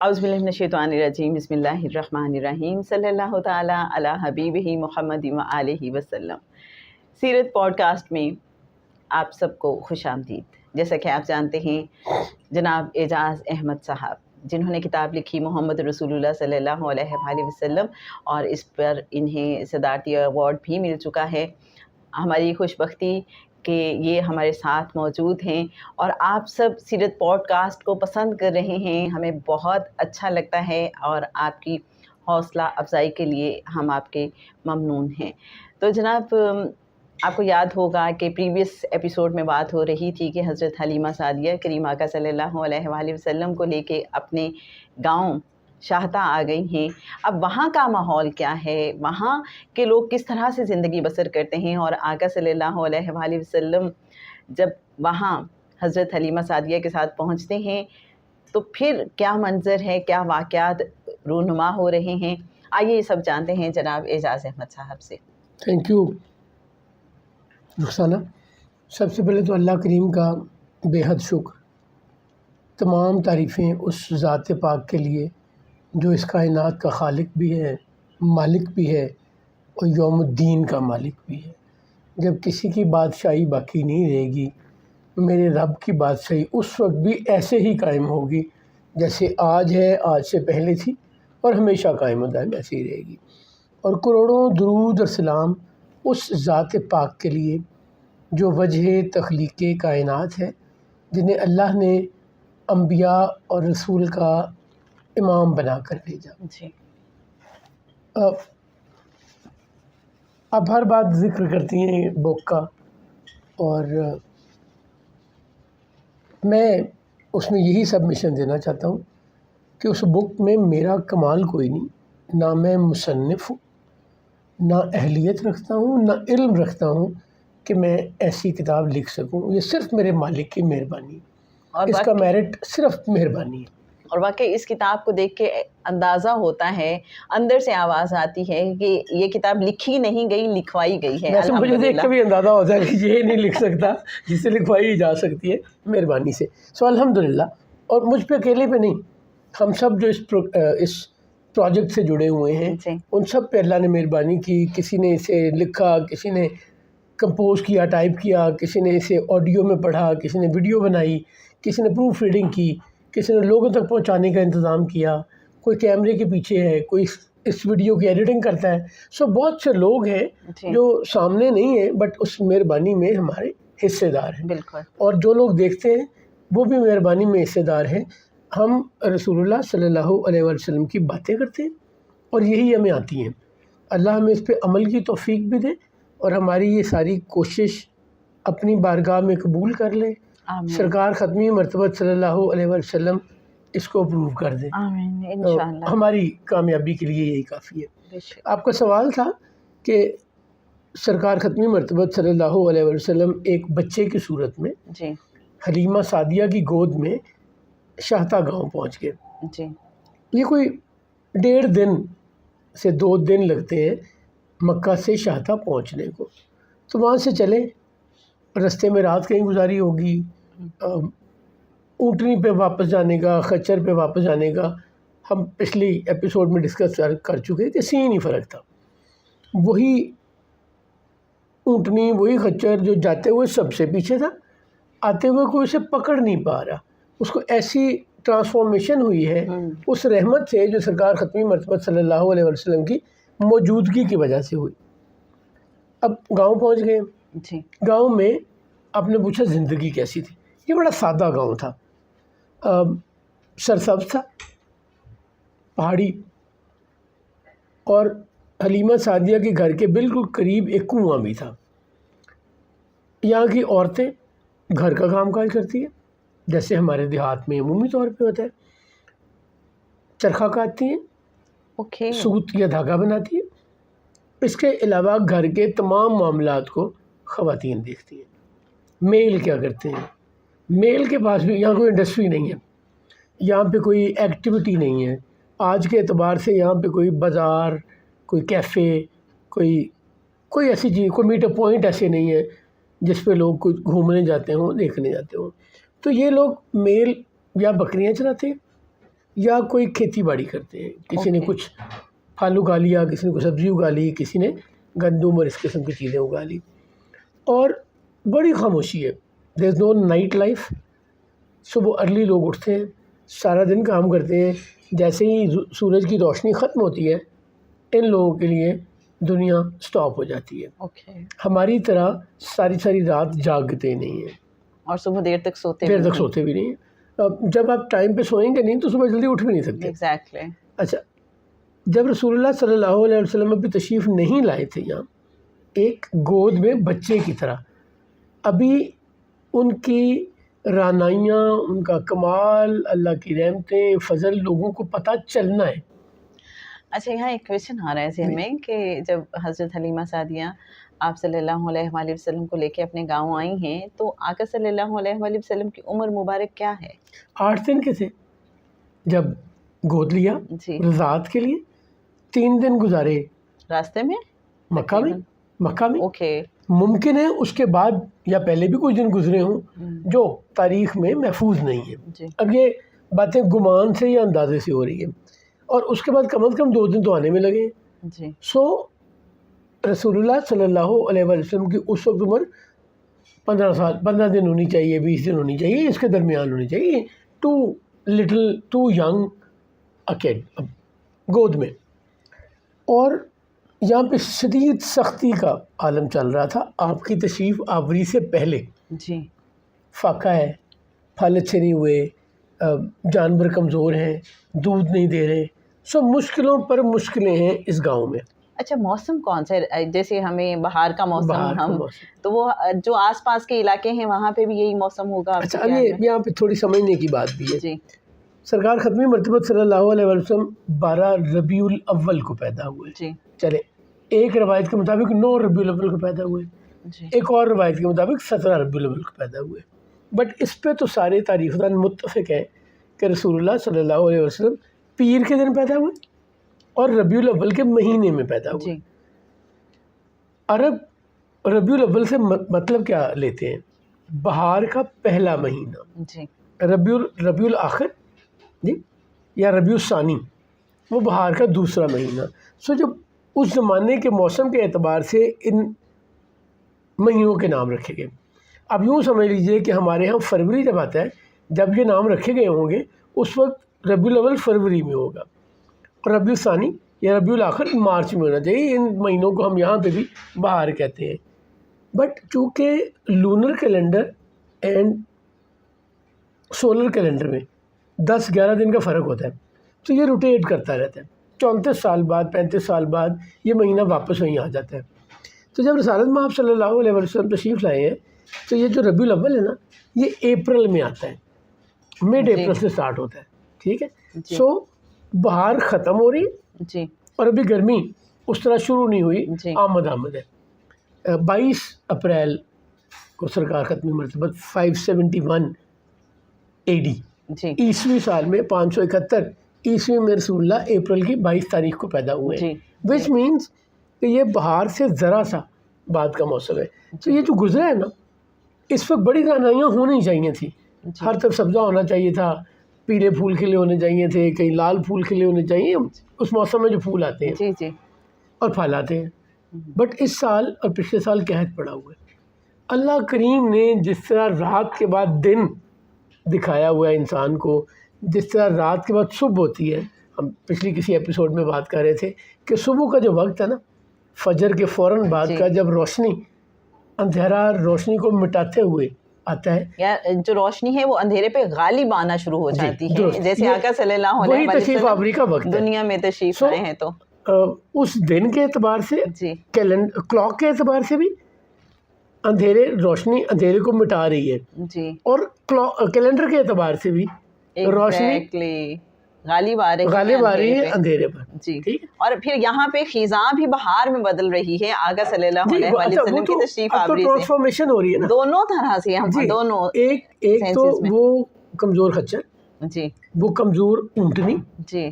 اعوذ باللہ من الشیطان الرجیم بسم اللہ الرحمن الرحیم صلی اللہ تعالیٰ علی حبیبہ محمد وآلہ وسلم۔ سیرت پوڈ کاسٹ میں آپ سب کو خوش آمدید۔ جیسا کہ آپ جانتے ہیں جناب اعجاز احمد صاحب جنہوں نے کتاب لکھی محمد رسول اللہ صلی اللہ علیہ وآلہ وسلم، اور اس پر انہیں صدارتی ایوارڈ بھی مل چکا ہے۔ ہماری خوش بختی کہ یہ ہمارے ساتھ موجود ہیں اور آپ سب سیرت پوڈ کاسٹ کو پسند کر رہے ہیں، ہمیں بہت اچھا لگتا ہے اور آپ کی حوصلہ افزائی کے لیے ہم آپ کے ممنون ہیں۔ تو جناب آپ کو یاد ہوگا کہ پریویس ایپیسوڈ میں بات ہو رہی تھی کہ حضرت حلیمہ سعدیہ کریم آقا صلی اللہ علیہ وآلہ وسلم کو لے کے اپنے گاؤں شاہتا آ گئی ہیں۔ اب وہاں کا ماحول کیا ہے، وہاں کے لوگ کس طرح سے زندگی بسر کرتے ہیں، اور آقا صلی اللہ علیہ وآلہ وسلم جب وہاں حضرت حلیمہ سعدیہ کے ساتھ پہنچتے ہیں تو پھر کیا منظر ہے، کیا واقعات رونما ہو رہے ہیں، آئیے یہ سب جانتے ہیں جناب اعجاز احمد صاحب سے۔ Thank you Rukhsana. سب سے پہلے تو اللہ کریم کا بے حد شکر، تمام تعریفیں اس ذات پاک کے لیے جو اس کائنات کا خالق بھی ہے، مالک بھی ہے اور یوم الدین کا مالک بھی ہے۔ جب کسی کی بادشاہی باقی نہیں رہے گی، میرے رب کی بادشاہی اس وقت بھی ایسے ہی قائم ہوگی جیسے آج ہے، آج سے پہلے تھی، اور ہمیشہ قائم و دائم ایسے ہی رہے گی۔ اور کروڑوں درود اور سلام اس ذات پاک کے لیے جو وجہ تخلیق کائنات ہے، جنہیں اللہ نے انبیاء اور رسول کا امام بنا کر بھیجا۔ جی آپ ہر بات ذکر کرتی ہیں بک کا، اور میں اس میں یہی سبمیشن دینا چاہتا ہوں کہ اس بک میں میرا کمال کوئی نہیں، نہ میں مصنف ہوں، نہ اہلیت رکھتا ہوں، نہ علم رکھتا ہوں کہ میں ایسی کتاب لکھ سکوں۔ یہ صرف میرے مالک کی مہربانی ہے، اور اس کا میرٹ صرف مہربانی ہے۔ اور واقعی اس کتاب کو دیکھ کے اندازہ ہوتا ہے، اندر سے آواز آتی ہے کہ یہ کتاب لکھی نہیں گئی، لکھوائی گئی ہے۔ ویسے مجھے دیکھ کے بھی اندازہ ہوتا ہے کہ یہ نہیں لکھ سکتا جسے لکھوائی جا سکتی ہے مہربانی سے۔ سو الحمدللہ، اور مجھ پہ اکیلے پہ نہیں، ہم سب جو اس پروجیکٹ سے جڑے ہوئے ہیں ان سب پہ اللہ نے مہربانی کی۔ کسی نے اسے لکھا، کسی نے کمپوز کیا، ٹائپ کیا، کسی نے اسے آڈیو میں پڑھا، کسی نے ویڈیو بنائی، کسی نے پروف ریڈنگ کی، کسی نے لوگوں تک پہنچانے کا انتظام کیا، کوئی کیمرے کے پیچھے ہے، کوئی اس ویڈیو کی ایڈیٹنگ کرتا ہے۔ سو بہت سے لوگ ہیں جو سامنے نہیں ہیں بٹ اس مہربانی میں ہمارے حصے دار ہیں، بالکل، اور جو لوگ دیکھتے ہیں وہ بھی مہربانی میں حصے دار ہیں۔ ہم رسول اللہ صلی اللہ علیہ وسلم کی باتیں کرتے ہیں اور یہی ہمیں آتی ہیں۔ اللہ ہمیں اس پہ عمل کی توفیق بھی دے اور ہماری یہ ساری کوشش اپنی بارگاہ میں قبول کر لے۔ آمین، سرکار ختمی مرتبہ صلی اللہ علیہ وسلم اس کو اپروو کر دے۔ آمین انشاءاللہ، ہماری کامیابی کے لیے یہی کافی ہے۔ بے شک۔ آپ کا سوال تھا کہ سرکار ختمی مرتبہ صلی اللہ علیہ وسلم ایک بچے کی صورت میں جی حلیمہ سعدیہ کی گود میں شاہتا گاؤں پہنچ گئے۔ جی یہ کوئی 1.5 دن سے 2 دن لگتے ہیں مکہ سے شاہتا پہنچنے کو۔ تو وہاں سے چلے، رستے میں رات کہیں گزاری ہوگی، اونٹنی پہ واپس جانے کا، خچر پہ واپس جانے کا ہم پچھلی ایپیسوڈ میں ڈسکس کر چکے تھے۔ سین ہی فرق تھا، وہی اونٹنی وہی خچر جو جاتے ہوئے سب سے پیچھے تھا، آتے ہوئے کوئی اسے پکڑ نہیں پا رہا۔ اس کو ایسی ٹرانسفارمیشن ہوئی ہے اس رحمت سے جو سرکار ختمی مرتبہ صلی اللہ علیہ وسلم کی موجودگی کی وجہ سے ہوئی۔ اب گاؤں پہنچ گئے۔ جی گاؤں میں آپ نے پوچھا زندگی کیسی تھی؟ یہ بڑا سادہ گاؤں تھا، سرسبز تھا، پہاڑی، اور حلیمہ سعدیہ کے گھر کے بالکل قریب ایک کنواں بھی تھا۔ یہاں کی عورتیں گھر کا کام کاج کرتی ہیں جیسے ہمارے دیہات میں عمومی طور پہ ہوتا ہے، چرخہ کاٹتی ہیں، اوکے، سوت یا دھاگا بناتی ہیں۔ اس کے علاوہ گھر کے تمام معاملات کو خواتین دیکھتی ہیں۔ میل کیا کرتے ہیں؟ میل کے پاس بھی یہاں کوئی انڈسٹری نہیں ہے، یہاں پہ کوئی ایکٹیویٹی نہیں ہے آج کے اعتبار سے۔ یہاں پہ کوئی بازار، کوئی کیفے، کوئی ایسی چیز، کوئی میٹ پوائنٹ ایسے نہیں ہے جس پہ لوگ کچھ گھومنے جاتے ہوں، دیکھنے جاتے ہوں۔ تو یہ لوگ میل یا بکریاں چراتے ہیں یا کوئی کھیتی باڑی کرتے ہیں, کسی نے کچھ پھل اگا لیا, کسی نے کوئی سبزی اگا لی, کسی نے گندم اور اس قسم کی چیزیں اگا لی, اور بڑی خاموشی ہے. دیر از نو نائٹ لائف. صبح ارلی لوگ اٹھتے ہیں, سارا دن کام کرتے ہیں, جیسے ہی سورج کی روشنی ختم ہوتی ہے ان لوگوں کے لیے دنیا سٹاپ ہو جاتی ہے. ہماری طرح ساری ساری رات جاگتے نہیں ہیں اور صبح دیر تک سوتے بھی نہیں ہیں. جب آپ ٹائم پہ سوئیں گے نہیں تو صبح جلدی اٹھ بھی نہیں سکتے. ایگزیکٹلی. اچھا, جب رسول اللہ صلی اللہ علیہ وسلم ابھی تشریف نہیں لائے تھے یہاں, ایک گود میں بچے کی طرح ابھی ان کی رانائیاں, ان کا کمال, اللہ کی رحمتیں, فضل لوگوں کو پتہ چلنا ہے. اچھا, یہاں ایک کویشچن آ رہا ہے ذہن میں کہ جب حضرت حلیمہ سعدیہ آپ صلی اللہ علیہ وآلہ وسلم کو لے کے اپنے گاؤں آئی ہیں تو آقا صلی اللہ علیہ وآلہ وسلم کی عمر مبارک کیا ہے؟ 8 دن کے تھے جب گود لیا جی. رضاعت کے لیے. 3 دن گزارے راستے میں مکہ میں. اوکے. ممکن ہے اس کے بعد یا پہلے بھی کچھ دن گزرے ہوں جو تاریخ میں محفوظ نہیں ہے. جی. اب یہ باتیں گمان سے یا اندازے سے ہو رہی ہیں, اور اس کے بعد کم از کم 2 دن تو آنے میں لگے. جی. سو رسول اللہ صلی اللہ علیہ وسلم کی اس وقت عمر 15 دن ہونی چاہیے, 20 دن ہونی چاہیے, اس کے درمیان ہونی چاہیے. ٹو ینگ اکیڈ گود میں. اور یہاں پہ شدید سختی کا عالم چل رہا تھا آپ کی تشریف آوری سے پہلے. جی. فاقہ ہے, پھل اچھے نہیں ہوئے, جانور کمزور ہیں, دودھ نہیں دے رہے. سو مشکلوں پر مشکلیں ہیں اس گاؤں میں. اچھا, موسم کون سا ہے؟ جیسے ہمیں بہار کا موسم تو وہ جو آس پاس کے علاقے ہیں وہاں پہ بھی یہی موسم ہوگا؟ اچھا, یہاں پہ تھوڑی سمجھنے کی بات بھی ہے. جی. سرکار ختمی مرتبہ صلی اللہ علیہ وسلم 12 ربیع الاول کو پیدا ہوئے. جی. چلے, ایک روایت کے مطابق 9 ربیع الاول کو پیدا ہوئے, ایک اور روایت کے مطابق 17 ربیع الاول کو پیدا ہوئے. بٹ اس پہ تو سارے تاریخ دان متفق ہیں کہ رسول اللہ صلی اللہ علیہ وسلم پیر کے دن پیدا ہوئے اور ربیع الاول کے مہینے میں پیدا ہوئے. عرب ربیع الاول سے مطلب کیا لیتے ہیں؟ بہار کا پہلا مہینہ. جی. ربیع الاخر جی یا ربیع الثانی وہ بہار کا دوسرا مہینہ. سو جب اس زمانے کے موسم کے اعتبار سے ان مہینوں کے نام رکھے گئے. اب یوں سمجھ لیجئے کہ ہمارے ہاں فروری جب آتا ہے, جب یہ نام رکھے گئے ہوں گے اس وقت ربیع الاول فروری میں ہوگا اور ربیع الثانی یا ربیع الاخر مارچ میں ہونا چاہیے. ان مہینوں کو ہم یہاں پہ بھی بہار کہتے ہیں. بٹ چونکہ لونر کیلنڈر اینڈ سولر کیلنڈر میں 10-11 دن کا فرق ہوتا ہے تو یہ روٹیٹ کرتا رہتا ہے. 34 سال بعد 35 سال بعد یہ مہینہ واپس وہیں آ جاتا ہے. تو جب رسالت میں آپ صلی اللہ علیہ وسلم تشریف لائے ہیں تو یہ جو ربیع الاول ہے نا یہ اپریل میں آتا ہے, مڈ اپریل سے سٹارٹ ہوتا ہے. ٹھیک ہے. سو بہار ختم ہو رہی ہے جی اور ابھی گرمی اس طرح شروع نہیں ہوئی, آمد ہے. 22 اپریل کو سرکار ختمی مرتبہ 571 AD عیسوی سال میں 571 عیسوی میں رسول اللہ اپریل کی 22 تاریخ کو پیدا ہوئے ہیں, وچ مینس کہ یہ بہار سے ذرا سا بعد کا موسم ہے. تو یہ جو گزرا ہے نا اس وقت بڑی رعنائیاں ہونی چاہیے تھیں. ہر طرف سبزہ ہونا چاہیے تھا, پیلے پھول کھلے ہونے چاہیے تھے, کہیں لال پھول کھلے ہونے چاہیے اس موسم میں جو پھول آتے ہیں اور پھل آتے ہیں. بٹ اس سال اور پچھلے سال قحط پڑا ہوا ہے. اللہ کریم نے جس طرح رات کے بعد دن دکھایا ہوا ہے انسان کو, جس طرح رات کے بعد صبح ہوتی ہے. ہم پچھلی کسی ایپیسوڈ میں بات کر رہے تھے کہ صبح کا جو وقت ہے نا فجر کے فوراً بعد کا, جب روشنی اندھیرا روشنی کو مٹاتے ہوئے آتا ہے, یا جو روشنی ہے وہ اندھیرے پہ غالب آنا شروع ہو جاتی ہے, جیسے آقا صلی اللہ علیہ تشریف آوری کا وقت دنیا میں تشریف آئے ہیں. تو اس دن کے اعتبار سے کلاک کے اعتبار سے بھی روشنی اندھیرے کو مٹا رہی ہے جی, اور کیلنڈر کے اعتبار سے بھی روشنی غالب آ رہی ہے اندھیرے پر. جی. اور پھر یہاں پہ خزاں بھی بہار میں بدل رہی ہے آقا صلی اللہ علیہ وسلم کی تشریف آوری سے. ٹرانسفارمیشن ہو رہی ہے نا دونوں طرح سے, ہم دونوں. ایک تو وہ کمزور خچر جی, وہ کمزور اونٹنی جی,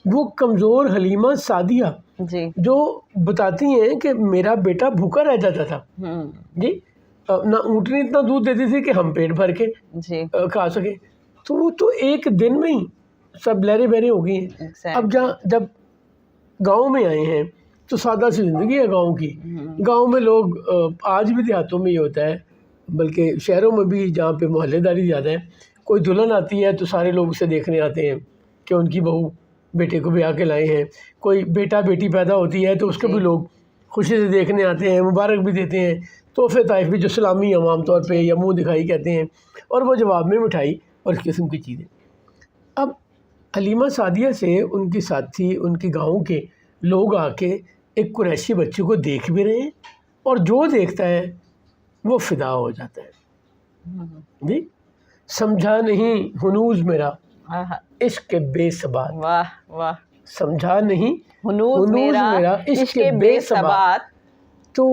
وہ کمزور حلیمہ سعدیہ جی, جو بتاتی ہیں کہ میرا بیٹا بھوکا رہ جاتا تھا جی, نہ اونٹنی اتنا دودھ دیتی تھی کہ ہم پیٹ بھر کے کھا سکیں. تو وہ تو ایک دن میں ہی سب لہریں بہریں ہو گئی ہیں. اب جب گاؤں میں آئے ہیں تو سادہ سی زندگی ہے گاؤں کی. گاؤں میں لوگ آج بھی دیہاتوں میں یہ ہوتا ہے، بلکہ شہروں میں بھی جہاں پہ محلے داری زیادہ ہے، کوئی دلہن آتی ہے تو سارے لوگ اسے دیکھنے آتے ہیں کہ ان کی بہو بیٹے کو بیاہ کے لائے ہیں. کوئی بیٹا بیٹی پیدا ہوتی ہے تو اس کو بھی لوگ خوشی سے دیکھنے آتے ہیں، مبارک بھی دیتے ہیں. تحفے طائف بھی جو سلامی عام طور پہ یا منہ دکھائی کہتے ہیں، اور وہ جواب میں مٹھائی اور اس قسم کی چیزیں. اب حلیمہ سعدیہ سے ان کی ساتھی، ان کے گاؤں کے لوگ آ کے ایک قریشی بچے کو دیکھ بھی رہے ہیں، اور جو دیکھتا ہے وہ فدا ہو جاتا ہے. جی سمجھا نہیں ہنوز میرا عشق کے بے ثبات. واہ واہ. سمجھا نہیں ہنوز میرا عشق کے بے ثبات. تو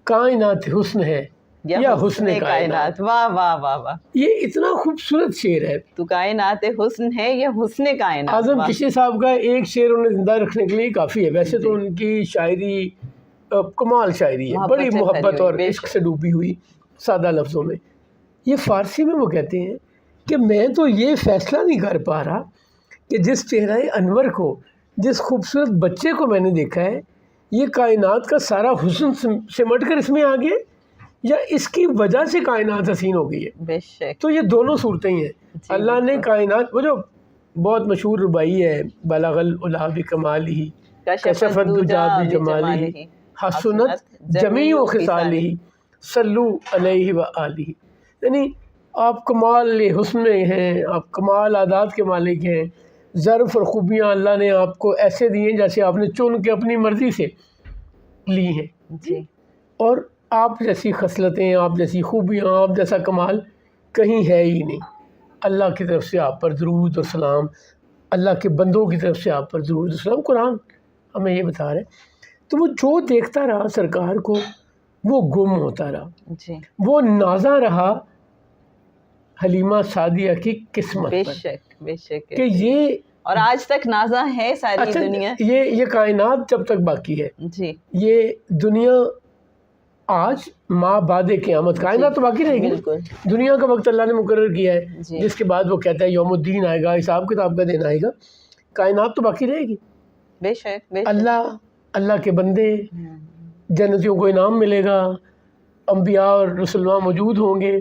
کائنات حسن ہے یا حسن کائنات. واہ واہ واہ واہ. یہ اتنا خوبصورت شعر ہے. تو کائنات حسن ہے یا حسن کائنات. اعظم چشتی صاحب کا ایک شعر انہیں زندہ رکھنے کے لیے کافی ہے. ویسے تو ان کی شاعری کمال شاعری ہے، بڑی محبت اور عشق سے ڈوبی ہوئی سادہ لفظوں میں. یہ فارسی میں وہ کہتے ہیں کہ میں تو یہ فیصلہ نہیں کر پا رہا کہ جس چہرہ انور کو، جس خوبصورت بچے کو میں نے دیکھا ہے، یہ کائنات کا سارا حسن سمٹ کر اس میں آ گیا یا اس کی وجہ سے کائنات حسین ہو گئی ہے. بے شک. تو یہ دونوں صورتیں ہیں. اللہ نے کائنات، وہ جو بہت مشہور ربائی ہے، بلغ العلا بکمالہ کشف الدجی بجمالہ حسنت جمیع خصالہ صلو علیہ وآلہ. یعنی آپ کمال حسن میں ہیں، آپ کمال عادات کے مالک ہیں. ظرف اور خوبیاں اللہ نے آپ کو ایسے دی ہیں جیسے آپ نے چن کے اپنی مرضی سے لی ہیں. جی. اور آپ جیسی خصلتیں، آپ جیسی خوبیاں، آپ جیسا کمال کہیں ہے ہی نہیں. اللہ کی طرف سے آپ پر درود و سلام، اللہ کے بندوں کی طرف سے آپ پر درود و سلام. قرآن ہمیں یہ بتا رہے ہیں. تو وہ جو دیکھتا رہا سرکار کو وہ گم ہوتا رہا. جی. وہ نازا رہا حلیمہ سعدیہ کی قسمت بے پر. شک بے شک. کہ یہ اور آج تک نازا ہے ساری دنیا. یہ کائنات جب تک باقی ہے. جی. یہ دنیا آج ماں بعد قیامت کائنات تو باقی رہے گی. بالکل. دنیا کا وقت اللہ نے مقرر کیا ہے، جس کے بعد وہ کہتا ہے یوم الدین آئے گا، حساب کتاب کا دن آئے گا. کائنات تو باقی رہے گی. بے شک. اللہ کے بندے، جنتیوں کو انعام ملے گا، انبیاء اور رسول اللہ موجود ہوں گے.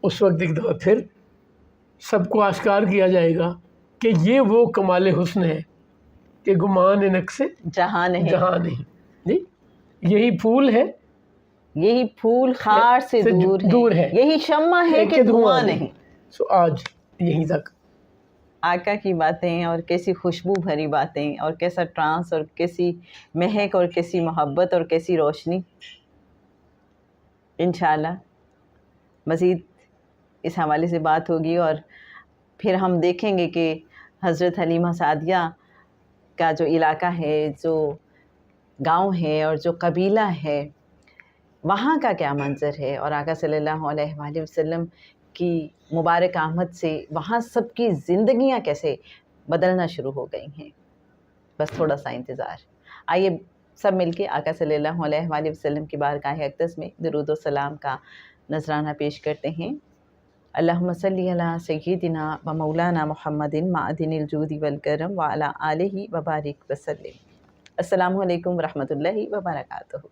اس وقت ایک دفعہ پھر سب کو آشکار کیا جائے گا کہ یہ وہ کمال حسن ہے کہ گمان نقص سے جہاں نہیں. جی یہی پھول ہے، یہی پھول خار سے دور ہے، یہی شمع ہے کہ دھواں نہیں. سو آج یہیں تک آقا کی باتیں، اور کیسی خوشبو بھری باتیں، اور کیسا ٹرانس، اور کیسی مہک، اور کیسی محبت، اور کیسی روشنی. انشاءاللہ مزید اس حوالے سے بات ہوگی، اور پھر ہم دیکھیں گے کہ حضرت حلیمہ سعدیہ کا جو علاقہ ہے، جو گاؤں ہے، اور جو قبیلہ ہے، وہاں کا کیا منظر ہے، اور آقا صلی اللہ علیہ وآلہ وسلم کی مبارک آمد سے وہاں سب کی زندگیاں کیسے بدلنا شروع ہو گئی ہیں. بس تھوڑا سا انتظار. آئیے سب مل کے آقا صلی اللہ علیہ وآلہ وسلم کی بارگاہ اقدس میں درود و سلام کا نذرانہ پیش کرتے ہیں. اللہم صلی علی سیدنا و مولانا محمد معدن الجود والکرم وعلی آلہ وبارک وسلم. السلام علیکم ورحمۃ اللہ وبرکاتہ.